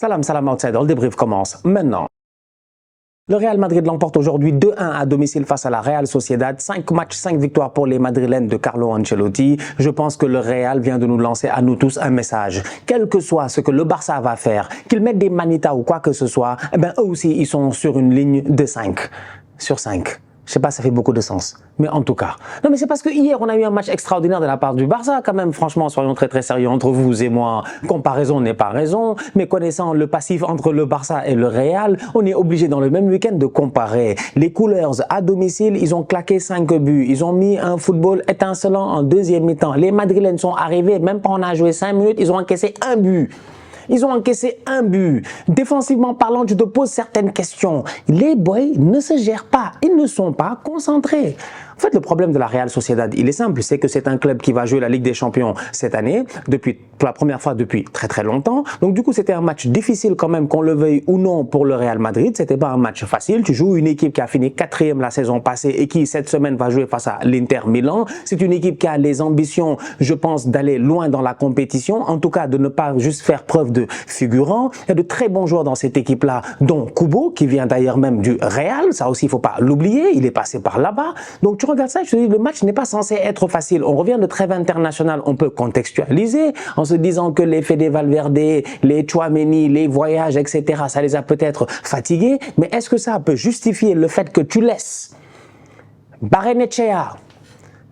Salam, salam outsider, le débrief commence maintenant. Le Real Madrid l'emporte aujourd'hui 2-1 à domicile face à la Real Sociedad. 5 matchs, 5 victoires pour les Madrilènes de Carlo Ancelotti. Je pense que le Real vient de nous lancer à nous tous un message. Quel que soit ce que le Barça va faire, qu'ils mettent des manitas ou quoi que ce soit, eh ben eux aussi ils sont sur une ligne de 5 sur 5. Je sais pas, ça fait beaucoup de sens. Mais en tout cas. Non, mais c'est parce que hier, on a eu un match extraordinaire de la part du Barça, quand même. Franchement, soyons très sérieux entre vous et moi. Comparaison n'est pas raison. Mais connaissant le passif entre le Barça et le Real, on est obligé dans le même week-end de comparer. Les Coolers, à domicile, ils ont claqué 5 buts. Ils ont mis un football étincelant en deuxième mi-temps. Les Madrilènes sont arrivés, même pas on a joué 5 minutes, ils ont encaissé un but. Ils ont encaissé un but. Défensivement parlant, je te pose certaines questions. Les boys ne se gèrent pas. Ils ne sont pas concentrés. En fait, le problème de la Real Sociedad, il est simple. C'est que c'est un club qui va jouer la Ligue des Champions cette année, pour la première fois depuis très longtemps. Donc du coup, c'était un match difficile quand même, qu'on le veuille ou non, pour le Real Madrid. C'était pas un match facile. Tu joues une équipe qui a fini 4e la saison passée et qui, cette semaine, va jouer face à l'Inter Milan. C'est une équipe qui a les ambitions, je pense, d'aller loin dans la compétition. En tout cas, de ne pas juste faire preuve de figurant. Il y a de très bons joueurs dans cette équipe-là, dont Kubo, qui vient d'ailleurs même du Real. Ça aussi, il faut pas l'oublier. Il est passé par là-bas. Donc, tu regardes ça, je te dis, le match n'est pas censé être facile. On revient de trêve internationale. On peut contextualiser en se disant que les Fede Valverde, les Tchouaméni, les voyages, etc., ça les a peut-être fatigués. Mais est-ce que ça peut justifier le fait que tu laisses Barrenechea,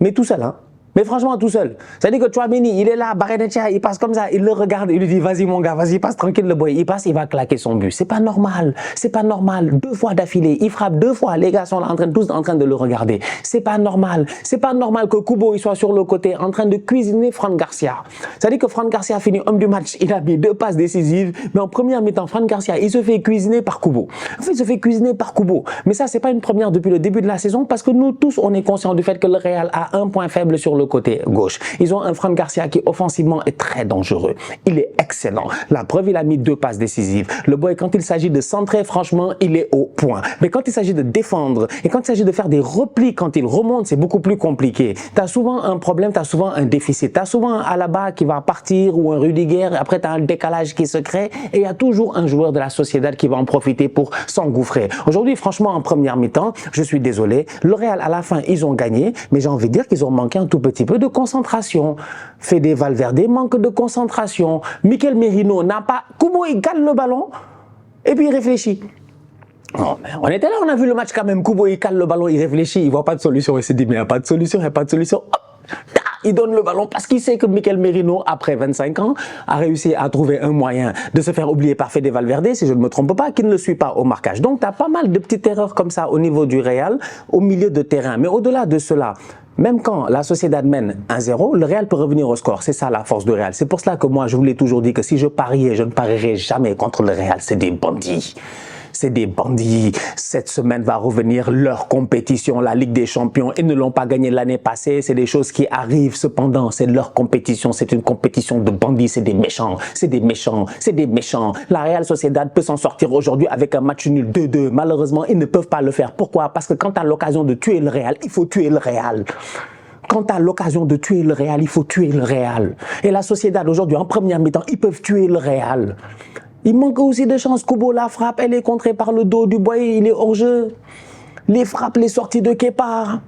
mais tout seul, hein? Mais franchement, tout seul. C'est-à-dire que Tchouaméni, il est là, Barrenechea, il passe comme ça, il le regarde, il lui dit, vas-y mon gars, vas-y, passe tranquille le boy. Il passe, il va claquer son but. C'est pas normal. C'est pas normal. 2 fois d'affilée, il frappe 2 fois. Les gars sont là tous en train de le regarder. C'est pas normal. C'est pas normal que Kubo, il soit sur le côté, en train de cuisiner Fran Garcia. C'est-à-dire que Fran Garcia finit homme du match. Il a mis 2 passes décisives. Mais en première mi-temps, Fran Garcia, il se fait cuisiner par Kubo. En fait, il se fait cuisiner par Kubo. Mais ça, c'est pas une première depuis le début de la saison, parce que nous tous, on est conscients du fait que le Real a un point faible sur le côté gauche. Ils ont un Fran Garcia qui offensivement est très dangereux. Il est excellent. La preuve, il a mis 2 passes décisives. Le boy, quand il s'agit de centrer, franchement, il est au point. Mais quand il s'agit de défendre et quand il s'agit de faire des replis, quand il remonte, c'est beaucoup plus compliqué. Tu as souvent un problème, tu as souvent un déficit. Tu as souvent un Alaba qui va partir ou un Rudiger. Après, tu as un décalage qui se crée et il y a toujours un joueur de la Sociedad qui va en profiter pour s'engouffrer. Aujourd'hui, franchement, en première mi-temps, je suis désolé. Le Real, à la fin, ils ont gagné, mais j'ai envie de dire qu'ils ont manqué un tout petit peu de concentration. Fede Valverde manque de concentration. Mikel Merino n'a pas... Kubo, il cale le ballon et puis il réfléchit. Oh, mais on était là, on a vu le match quand même. Kubo, il cale le ballon, il réfléchit, il voit pas de solution. Il se dit, mais il n'y a pas de solution, il n'y a pas de solution. Hop, il donne le ballon parce qu'il sait que Mikel Merino, après 25 ans, a réussi à trouver un moyen de se faire oublier par Fede Valverde, si je ne me trompe pas, qui ne le suit pas au marquage. Donc, tu as pas mal de petites erreurs comme ça au niveau du Real, au milieu de terrain. Mais au-delà de cela, même quand la Sociedad mène 1-0, le Real peut revenir au score. C'est ça la force du Real. C'est pour cela que moi, je vous l'ai toujours dit que si je pariais, je ne parierais jamais contre le Real. C'est des bandits. C'est des bandits. Cette semaine va revenir leur compétition, la Ligue des Champions. Ils ne l'ont pas gagné l'année passée. C'est des choses qui arrivent cependant. C'est leur compétition. C'est une compétition de bandits. C'est des méchants. C'est des méchants. C'est des méchants. La Real Sociedad peut s'en sortir aujourd'hui avec un match nul 2-2. Malheureusement, ils ne peuvent pas le faire. Pourquoi? Parce que quand tu as l'occasion de tuer le Real, il faut tuer le Real. Quand tu as l'occasion de tuer le Real, il faut tuer le Real. Et la Sociedad aujourd'hui, en première mi-temps, ils peuvent tuer le Real. Il manque aussi de chance. Kubo la frappe, elle est contrée par le dos du boy, il est hors jeu. Les frappes, les sorties de Kepa.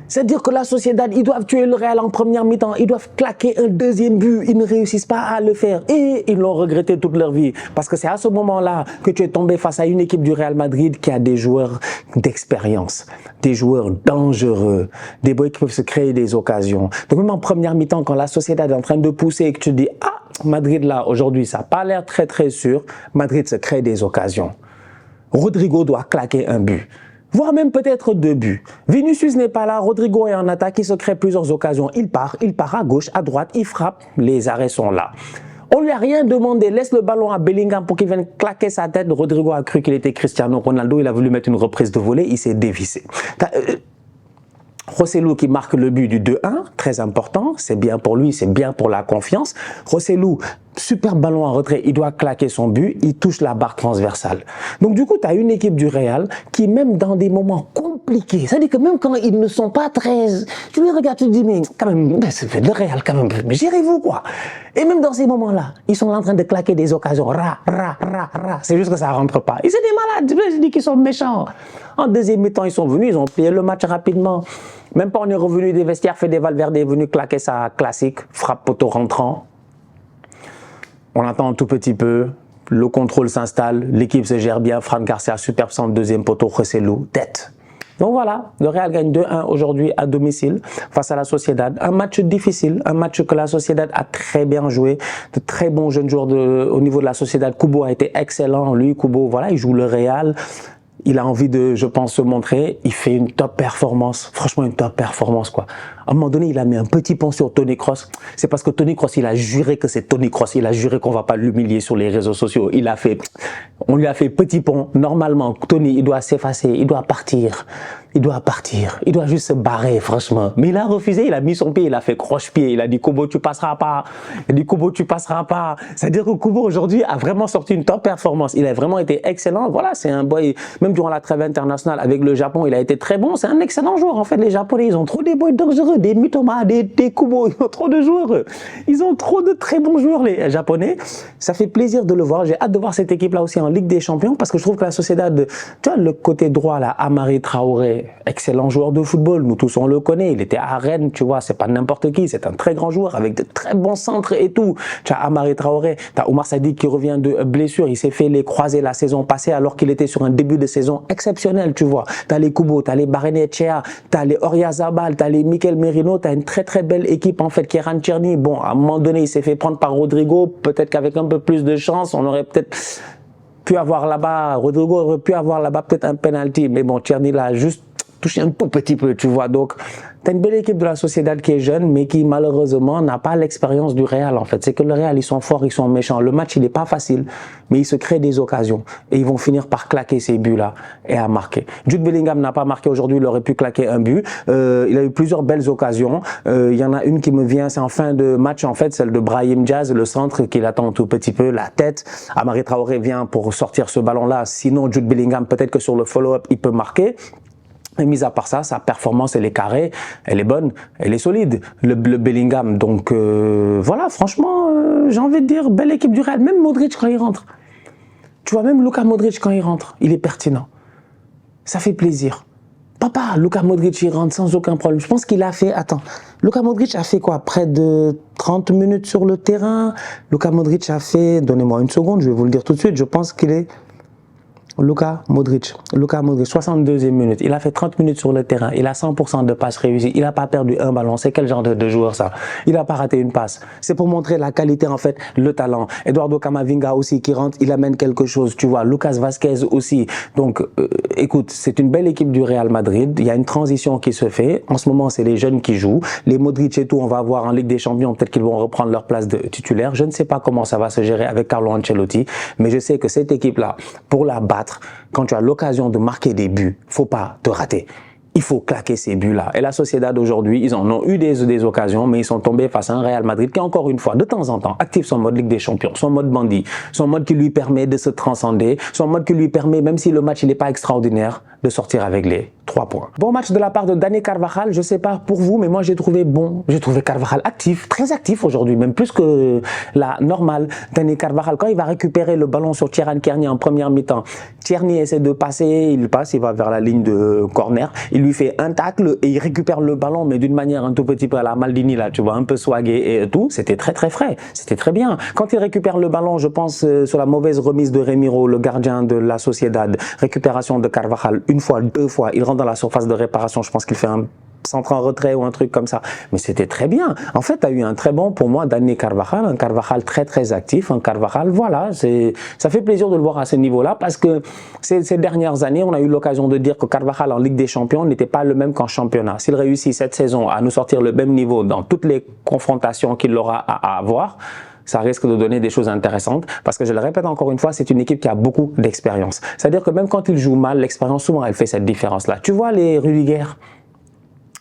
C'est-à-dire que la Sociedad, ils doivent tuer le Real en première mi-temps. Ils doivent claquer un deuxième but. Ils ne réussissent pas à le faire. Et ils l'ont regretté toute leur vie. Parce que c'est à ce moment-là que tu es tombé face à une équipe du Real Madrid qui a des joueurs d'expérience, des joueurs dangereux, des boys qui peuvent se créer des occasions. Donc même en première mi-temps, quand la Sociedad est en train de pousser et que tu te dis « Ah, Madrid là, aujourd'hui, ça n'a pas l'air très sûr. » Madrid se crée des occasions. Rodrigo doit claquer un but. Voire même peut-être 2 buts. Vinicius n'est pas là, Rodrigo est en attaque, il se crée plusieurs occasions. Il part à gauche, à droite, il frappe, les arrêts sont là. On lui a rien demandé, laisse le ballon à Bellingham pour qu'il vienne claquer sa tête. Rodrigo a cru qu'il était Cristiano Ronaldo, il a voulu mettre une reprise de volée, il s'est dévissé. Rossellou qui marque le but du 2-1, très important, c'est bien pour lui, c'est bien pour la confiance. Rossellou, super ballon en retrait, il doit claquer son but, il touche la barre transversale. Donc du coup, tu as une équipe du Real qui, même dans des moments complètement compliqué. C'est-à-dire que même quand ils ne sont pas très... Tu les regardes, tu te dis, mais quand même, c'est le Real quand même, mais gérez-vous quoi. Et même dans ces moments-là, ils sont en train de claquer des occasions. C'est juste que ça ne rentre pas. Et c'est des malades, je dis qu'ils sont méchants. En deuxième mi-temps, ils sont venus, ils ont plié le match rapidement. Même pas on est revenu des vestiaires, Fede Valverde est venu claquer sa classique, frappe poteau rentrant. On attend un tout petit peu. Le contrôle s'installe, l'équipe se gère bien, Fran Garcia, superbe centre, deuxième poteau, Joselu, tête. Donc voilà, le Real gagne 2-1 aujourd'hui à domicile face à la Sociedad. Un match difficile, un match que la Sociedad a très bien joué. De très bons jeunes joueurs au niveau de la Sociedad. Kubo a été excellent, lui, Kubo, voilà, il joue le Real. Il a envie de, je pense, se montrer. Il fait une top performance. Franchement, une top performance, quoi. À un moment donné, il a mis un petit pont sur Tony Kroos. C'est parce que Tony Kroos, il a juré que c'est Tony Kroos. Il a juré qu'on va pas l'humilier sur les réseaux sociaux. On lui a fait petit pont. Normalement, Tony, il doit s'effacer. Il doit partir. Il doit partir. Il doit juste se barrer, franchement. Mais il a refusé. Il a mis son pied. Il a fait croche-pied. Il a dit, Kubo, tu passeras pas. Il a dit, Kubo, tu passeras pas. C'est-à-dire que Kubo, aujourd'hui, a vraiment sorti une top performance. Il a vraiment été excellent. Voilà, c'est un boy, même durant la trêve internationale avec le Japon, il a été très bon. C'est un excellent joueur. En fait, les Japonais, ils ont trop des boys dangereux, des Mitoma, des Kubo. Ils ont trop de joueurs. Ils ont trop de très bons joueurs, les Japonais. Ça fait plaisir de le voir. J'ai hâte de voir cette équipe-là aussi en Ligue des Champions parce que je trouve que la Sociedad, tu vois, le côté droit, là, Amari Traoré, excellent joueur de football. Nous tous, on le connaît. Il était à Rennes, tu vois. C'est pas n'importe qui. C'est un très grand joueur avec de très bons centres et tout. Tu as Amari Traoré. Tu as Oumar Sadiq qui revient de blessure. Il s'est fait les croisés la saison passée alors qu'il était sur un début de saison exceptionnel, tu vois. Tu as les Kubo, tu as les Barrenechea, tu as les Oyarzabal, tu as les Mikel Merino. Tu as une très très belle équipe en fait. Kieran Tierney, bon, à un moment donné, il s'est fait prendre par Rodrigo. Peut-être qu'avec un peu plus de chance, on aurait peut-être pu avoir là-bas, Rodrigo aurait pu avoir là-bas peut-être un penalty. Mais bon, Tierney l'a juste touché un tout petit peu, tu vois. Donc, tu as une belle équipe de la Sociedad qui est jeune, mais qui malheureusement n'a pas l'expérience du Real en fait. C'est que le Real, ils sont forts, ils sont méchants. Le match, il n'est pas facile, mais ils se créent des occasions. Et ils vont finir par claquer ces buts-là et à marquer. Jude Bellingham n'a pas marqué aujourd'hui, il aurait pu claquer un but. Il a eu plusieurs belles occasions. Il y en a une qui me vient, c'est en fin de match en fait, celle de Brahim Diaz, le centre qu'il attend un tout petit peu, la tête. Amari Traoré vient pour sortir ce ballon-là. Sinon, Jude Bellingham, peut-être que sur le follow-up, il peut marquer. Et mis à part ça, sa performance, elle est carrée, elle est bonne, elle est solide, le Bellingham. Donc voilà, franchement, j'ai envie de dire, belle équipe du Real. Même Modric quand il rentre. Tu vois, même Luka Modric quand il rentre, il est pertinent. Ça fait plaisir. Papa, Luka Modric, il rentre sans aucun problème. Je pense qu'il a fait, attends, Luka Modric a fait quoi? Près de 30 minutes sur le terrain. Luka Modric a fait, donnez-moi une seconde, je vais vous le dire tout de suite, je pense qu'il est... Luka Modric, 62e minute. Il a fait 30 minutes sur le terrain. Il a 100% de passes réussies. Il n'a pas perdu un ballon. C'est quel genre de joueur ça? Il n'a pas raté une passe. C'est pour montrer la qualité en fait, le talent. Eduardo Camavinga aussi qui rentre, il amène quelque chose. Tu vois, Lucas Vazquez aussi. Donc, écoute, c'est une belle équipe du Real Madrid. Il y a une transition qui se fait. En ce moment, c'est les jeunes qui jouent. Les Modric et tout, on va voir en Ligue des Champions. Peut-être qu'ils vont reprendre leur place de titulaire. Je ne sais pas comment ça va se gérer avec Carlo Ancelotti, mais je sais que cette équipe-là, pour la battre, quand tu as l'occasion de marquer des buts, faut pas te rater. Il faut claquer ces buts-là. Et la Sociedad aujourd'hui, ils en ont eu des occasions, mais ils sont tombés face à un Real Madrid qui, encore une fois, de temps en temps, active son mode Ligue des Champions, son mode bandit, son mode qui lui permet de se transcender, son mode qui lui permet, même si le match n'est pas extraordinaire, de sortir avec les 3 points. Bon match de la part de Dani Carvajal, je sais pas pour vous, mais moi j'ai trouvé bon. J'ai trouvé Carvajal actif, très actif aujourd'hui, même plus que la normale. Dani Carvajal, quand il va récupérer le ballon sur Kieran Tierney en première mi-temps, Tierney essaie de passer, il passe, il va vers la ligne de corner, il lui fait un tacle et il récupère le ballon, mais d'une manière un tout petit peu à la Maldini là, tu vois, un peu swagué et tout. C'était très très frais, c'était très bien. Quand il récupère le ballon, je pense sur la mauvaise remise de Remiro, le gardien de la Sociedad, récupération de Carvajal, une fois, 2 fois, il rentre dans la surface de réparation, je pense qu'il fait un centre en retrait ou un truc comme ça. Mais c'était très bien. En fait, tu as eu un très bon, pour moi, Dani Carvajal, un Carvajal très très actif, un Carvajal, voilà, ça fait plaisir de le voir à ce niveau-là parce que ces dernières années, on a eu l'occasion de dire que Carvajal en Ligue des Champions n'était pas le même qu'en championnat. S'il réussit cette saison à nous sortir le même niveau dans toutes les confrontations qu'il aura à avoir, ça risque de donner des choses intéressantes parce que je le répète encore une fois, c'est une équipe qui a beaucoup d'expérience. C'est-à-dire que même quand il joue mal, l'expérience souvent elle fait cette différence-là. Tu vois les Rudiger,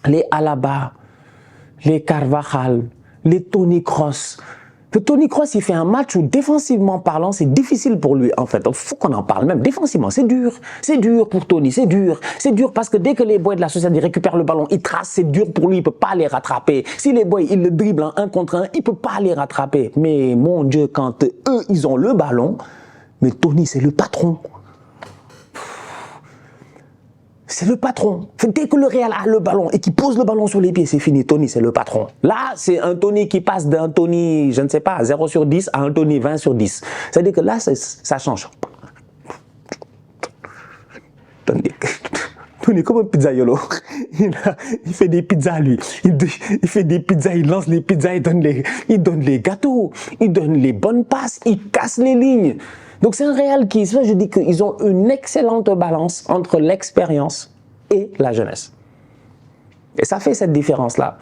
les Alaba, les Carvajal, les Toni Kroos, Tony Kroos, il fait un match où, défensivement parlant, c'est difficile pour lui, en fait. Il faut qu'on en parle même. Défensivement, c'est dur. C'est dur pour Tony, c'est dur. C'est dur parce que dès que les boys de la société récupèrent le ballon, ils tracent, c'est dur pour lui, il ne peut pas les rattraper. Si les boys, ils le dribblent en 1 contre 1, il ne peut pas les rattraper. Mais mon Dieu, quand eux, ils ont le ballon, mais Tony, c'est le patron. C'est le patron. Dès que le Real a le ballon et qu'il pose le ballon sur les pieds, c'est fini. Tony, c'est le patron. Là, c'est un Tony qui passe d'un Tony, je ne sais pas, 0 sur 10 à un Tony 20 sur 10. C'est-à-dire que là, ça change. Tony, comme un pizzaiolo. Il fait des pizzas, lui. Il fait des pizzas, il lance les pizzas, il donne les gâteaux, il donne les bonnes passes, il casse les lignes. Donc c'est un Real qui, je dis qu'ils ont une excellente balance entre l'expérience et la jeunesse. Et ça fait cette différence-là.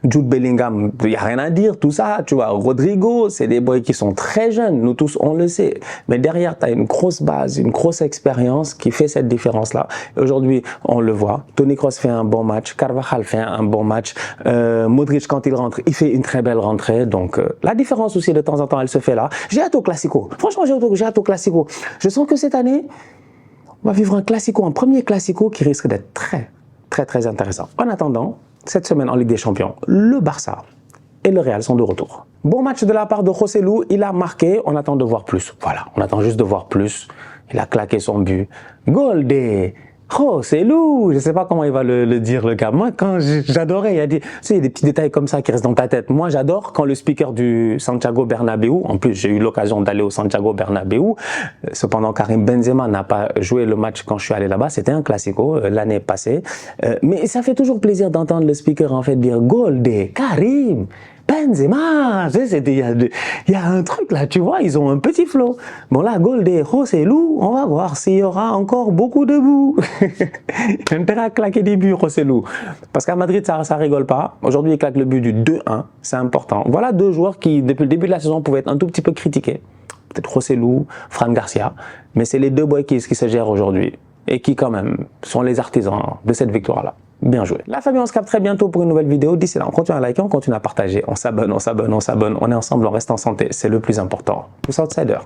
Jude Bellingham, il n'y a rien à dire, tout ça, tu vois. Rodrigo, c'est des boys qui sont très jeunes, nous tous, on le sait. Mais derrière, tu as une grosse base, une grosse expérience qui fait cette différence-là. Aujourd'hui, on le voit. Tony Kroos fait un bon match, Carvajal fait un bon match, Modric, quand il rentre, il fait une très belle rentrée. Donc, la différence aussi, de temps en temps, elle se fait là. J'ai hâte au Classico. Franchement, j'ai hâte au Classico. Je sens que cette année, on va vivre un Classico, un premier Classico qui risque d'être très intéressant. En attendant, cette semaine en Ligue des Champions, le Barça et le Real sont de retour. Bon match de la part de Joselu, il a marqué, on attend de voir plus. Voilà, on attend juste de voir plus. Il a claqué son but. Goal de Joselu, je ne sais pas comment il va le dire le gars. Moi, quand j'adorais, il y a des petits détails comme ça qui restent dans ta tête. Moi, j'adore quand le speaker du Santiago Bernabéu, en plus j'ai eu l'occasion d'aller au Santiago Bernabéu, cependant Karim Benzema n'a pas joué le match quand je suis allé là-bas, c'était un classico l'année passée, mais ça fait toujours plaisir d'entendre le speaker en fait dire « Goal de Karim ». Benzema, il y a un truc là, tu vois, ils ont un petit flow. Bon là, goal de Joselu, on va voir s'il y aura encore beaucoup de buts. Il a intérêt à claquer des buts, Joselu. Parce qu'à Madrid, ça rigole pas. Aujourd'hui, il claque le but du 2-1, c'est important. Voilà deux joueurs qui, depuis le début de la saison, pouvaient être un tout petit peu critiqués. Peut-être Joselu, Fran Garcia, mais c'est les deux boys qui se gèrent aujourd'hui et qui quand même sont les artisans de cette victoire-là. Bien joué. La famille, on se capte très bientôt pour une nouvelle vidéo. D'ici là, on continue à liker, on continue à partager. On s'abonne. On est ensemble, on reste en santé. C'est le plus important. Tous outsiders.